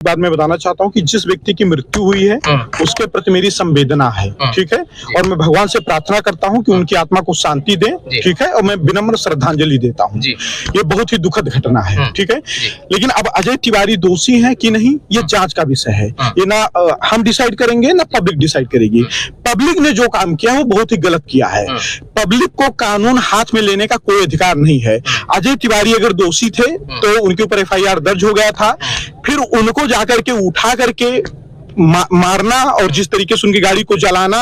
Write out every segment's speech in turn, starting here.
बाद में बताना चाहता हूँ कि जिस व्यक्ति की मृत्यु हुई है उसके प्रति मेरी संवेदना है, ठीक है, और मैं भगवान से प्रार्थना करता हूँ कि उनकी आत्मा को शांति दे, ठीक है, और मैं विनम्र श्रद्धांजलि देता हूँ। ये बहुत ही दुखद घटना है, ठीक है। लेकिन अब अजय तिवारी दोषी है कि नहीं, ये जांच का विषय है। ये ना हम डिसाइड करेंगे ना पब्लिक डिसाइड करेगी। पब्लिक ने जो काम किया वो बहुत ही गलत किया है। पब्लिक को कानून हाथ में लेने का कोई अधिकार नहीं है। अजय तिवारी अगर दोषी थे तो उनके ऊपर FIR दर्ज हो गया था, फिर उनको जाकर के उठा करके मारना और जिस तरीके से उनकी गाड़ी को जलाना,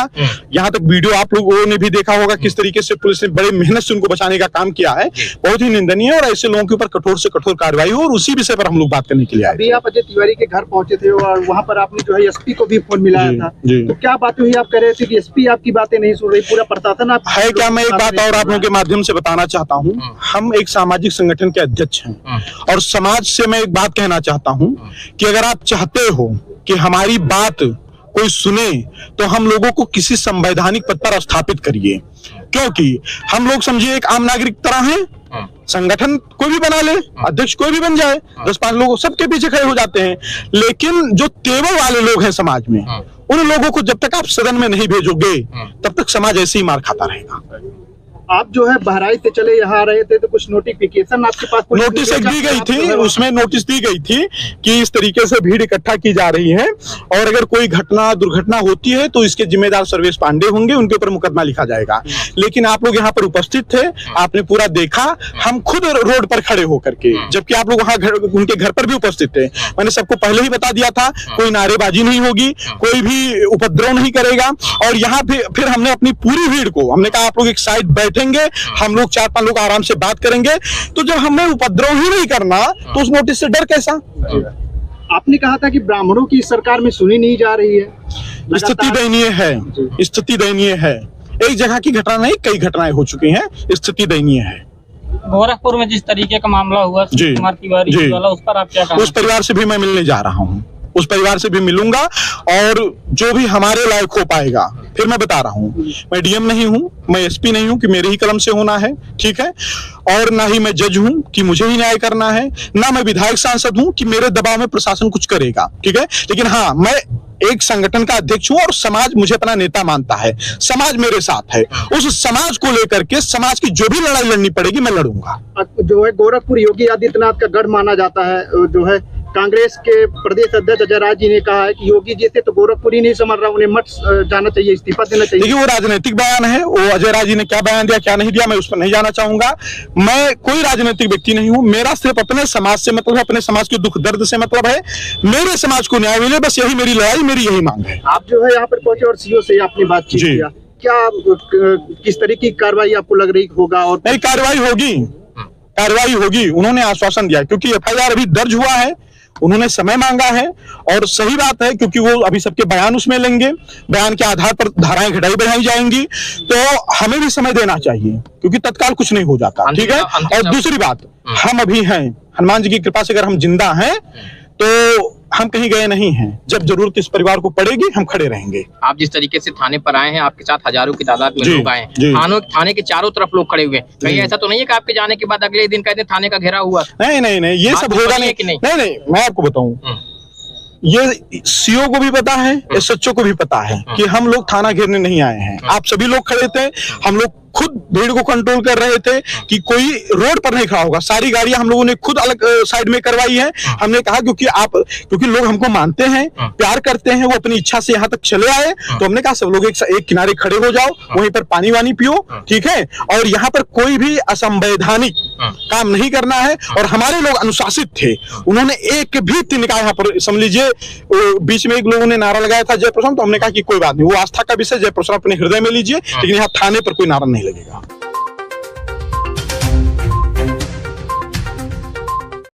यहाँ तक वीडियो आप लोगों ने भी देखा होगा किस तरीके से पुलिस ने बड़े मेहनत से उनको बचाने का काम किया है, बहुत ही निंदनीय है। और ऐसे लोगों के ऊपर कठोर से कठोर कार्रवाई हो, और उसी विषय पर हम लोग बात करने के लिए आए। अभी आप अजय तिवारी के घर पहुंचे थे और वहाँ पर आपने जो है SP को भी फोन मिलाया था, तो क्या बात हुई? आप कह रहे थे कि SP आपकी बातें नहीं सुन रही, पूरा प्रशासन आप है क्या? मैं एक बात और आप लोगों के माध्यम से बताना चाहता हूँ। हम एक सामाजिक संगठन के अध्यक्ष हैं और समाज से मैं एक बात कहना चाहता हूँ कि अगर आप चाहते हो कि हमारी बात कोई सुने तो हम लोगों को किसी संवैधानिक पद पर स्थापित करिए, क्योंकि हम लोग समझिए एक आम नागरिक तरह हैं। संगठन कोई भी बना ले, अध्यक्ष कोई भी बन जाए, 10-5 लोग सबके पीछे खड़े हो जाते हैं। लेकिन जो तेवर वाले लोग हैं समाज में, उन लोगों को जब तक आप सदन में नहीं भेजोगे तब तक समाज ऐसे ही मार खाता रहेगा। आप जो है बहराइच से चले यहाँ आ रहे थे तो कुछ नोटिफिकेशन आपके पास? नोटिस दी गई थी, उसमें नोटिस दी गई थी कि इस तरीके से भीड़ इकट्ठा की जा रही है और अगर कोई घटना दुर्घटना होती है तो इसके जिम्मेदार सर्वेश पांडे होंगे, उनके ऊपर मुकदमा लिखा जाएगा। लेकिन आप लोग यहाँ पर उपस्थित थे, आपने पूरा देखा, हम खुद रोड पर खड़े होकर के, जबकि आप लोग वहाँ उनके घर पर भी उपस्थित थे। मैंने सबको पहले ही बता दिया था कोई नारेबाजी नहीं होगी, कोई भी उपद्रव नहीं करेगा। और यहाँ फिर हमने अपनी पूरी भीड़ को हमने कहा आप लोग एक साइड बैठे, हम लोग 4-5 लोग आराम से बात करेंगे। तो जब हमें उपद्रव ही नहीं करना तो उस नोटिस से डर कैसा? आपने कहा था कि ब्राह्मणों की सरकार में सुनी नहीं जा रही है। स्थिति दयनीय है, स्थिति दयनीय है। एक जगह की घटना नहीं, कई घटनाएं हो चुकी हैं, स्थिति दयनीय है। गोरखपुर में जिस तरीके का मामला हुआ कुमार तिवारी वाला, उस पर आप क्या कहेंगे? उस परिवार से भी मैं मिलने जा रहा हूँ, उस परिवार से भी मिलूंगा और जो भी हमारे लायक हो पाएगा। फिर मैं बता रहा हूँ, मैं DM नहीं हूँ, मैं SP नहीं हूँ कि मेरे ही कलम से होना है, ठीक है, और ना ही मैं जज हूँ कि मुझे ही न्याय करना है, ना मैं विधायक सांसद हूँ कि मेरे दबाव में प्रशासन कुछ करेगा, ठीक है। लेकिन हाँ, मैं एक संगठन का अध्यक्ष हूँ और समाज मुझे अपना नेता मानता है, समाज मेरे साथ है। उस समाज को लेकर के समाज की जो भी लड़ाई लड़नी पड़ेगी मैं लड़ूंगा। जो है गोरखपुर योगी आदित्यनाथ का गढ़ माना जाता है। जो है कांग्रेस के प्रदेश अध्यक्ष अजय राज जी ने कहा है कि योगी जी से तो गोरखपुर ही नहीं समझ रहा, उन्हें मत जाना चाहिए, इस्तीफा देना चाहिए। देखिए वो राजनीतिक बयान है, वो अजय राज जी ने क्या बयान दिया क्या नहीं दिया मैं उस पर नहीं जाना चाहूंगा। मैं कोई राजनीतिक व्यक्ति नहीं हूँ, मेरा सिर्फ अपने समाज से मतलब है, अपने समाज के दुख दर्द से मतलब है, मेरे समाज को न्याय मिले, बस यही मेरी लड़ाई, मेरी यही मांग है। आप जो है यहाँ पर पहुंचे और CO से आपने बातचीत किया, क्या किस तरीके की कार्रवाई आपको लग रही होगा? और नहीं, कार्रवाई होगी, कार्रवाई होगी, उन्होंने आश्वासन दिया, क्योंकि FIR अभी दर्ज हुआ है, उन्होंने समय मांगा है और सही बात है, क्योंकि वो अभी सबके बयान उसमें लेंगे, बयान के आधार पर धाराएं घटाई बढ़ाई जाएंगी, तो हमें भी समय देना चाहिए, क्योंकि तत्काल कुछ नहीं हो जाता, ठीक है। और दूसरी बात, हम अभी हैं, हनुमान जी की कृपा से अगर हम जिंदा हैं तो हम कहीं गए नहीं हैं। जब जरूरत इस परिवार को पड़ेगी हम खड़े रहेंगे। आप जिस तरीके से थाने पर आए हैं, आपके साथ हजारों की तादाद में लोग आए हैं, थाने के चारों तरफ लोग खड़े हुए हैं, कहीं ऐसा तो नहीं है कि आपके जाने के बाद अगले दिन कहते थाने का घेरा हुआ? नहीं नहीं नहीं, ये सब होगा नहीं। नहीं, मैं आपको बताऊं, ये CO को भी पता है, SHO को भी पता है कि हम लोग थाना घेरने नहीं आए हैं। आप सभी लोग खड़े थे, हम लोग खुद भीड़ को कंट्रोल कर रहे थे कि कोई रोड पर नहीं खड़ा होगा। सारी गाड़ियां हम लोगों ने खुद अलग साइड में करवाई है। हमने कहा क्योंकि लोग हमको मानते हैं, प्यार करते हैं, वो अपनी इच्छा से यहाँ तक चले आए, तो हमने कहा सब लोग एक किनारे खड़े हो जाओ, वहीं पर पानी वानी पियो, ठीक है। और यहाँ पर कोई भी असंवैधानिक काम नहीं करना है और हमारे लोग अनुशासित थे, उन्होंने एक भी तिनका यहाँ पर समझ लीजिए। बीच में एक लोगों ने नारा लगाया था जयप्रसन्न, तो हमने कहा कि कोई बात नहीं, वो आस्था का विषय, जयप्रसन्न अपने हृदय में लीजिए, लेकिन यहाँ थाने पर कोई नारा नहीं लगेगा।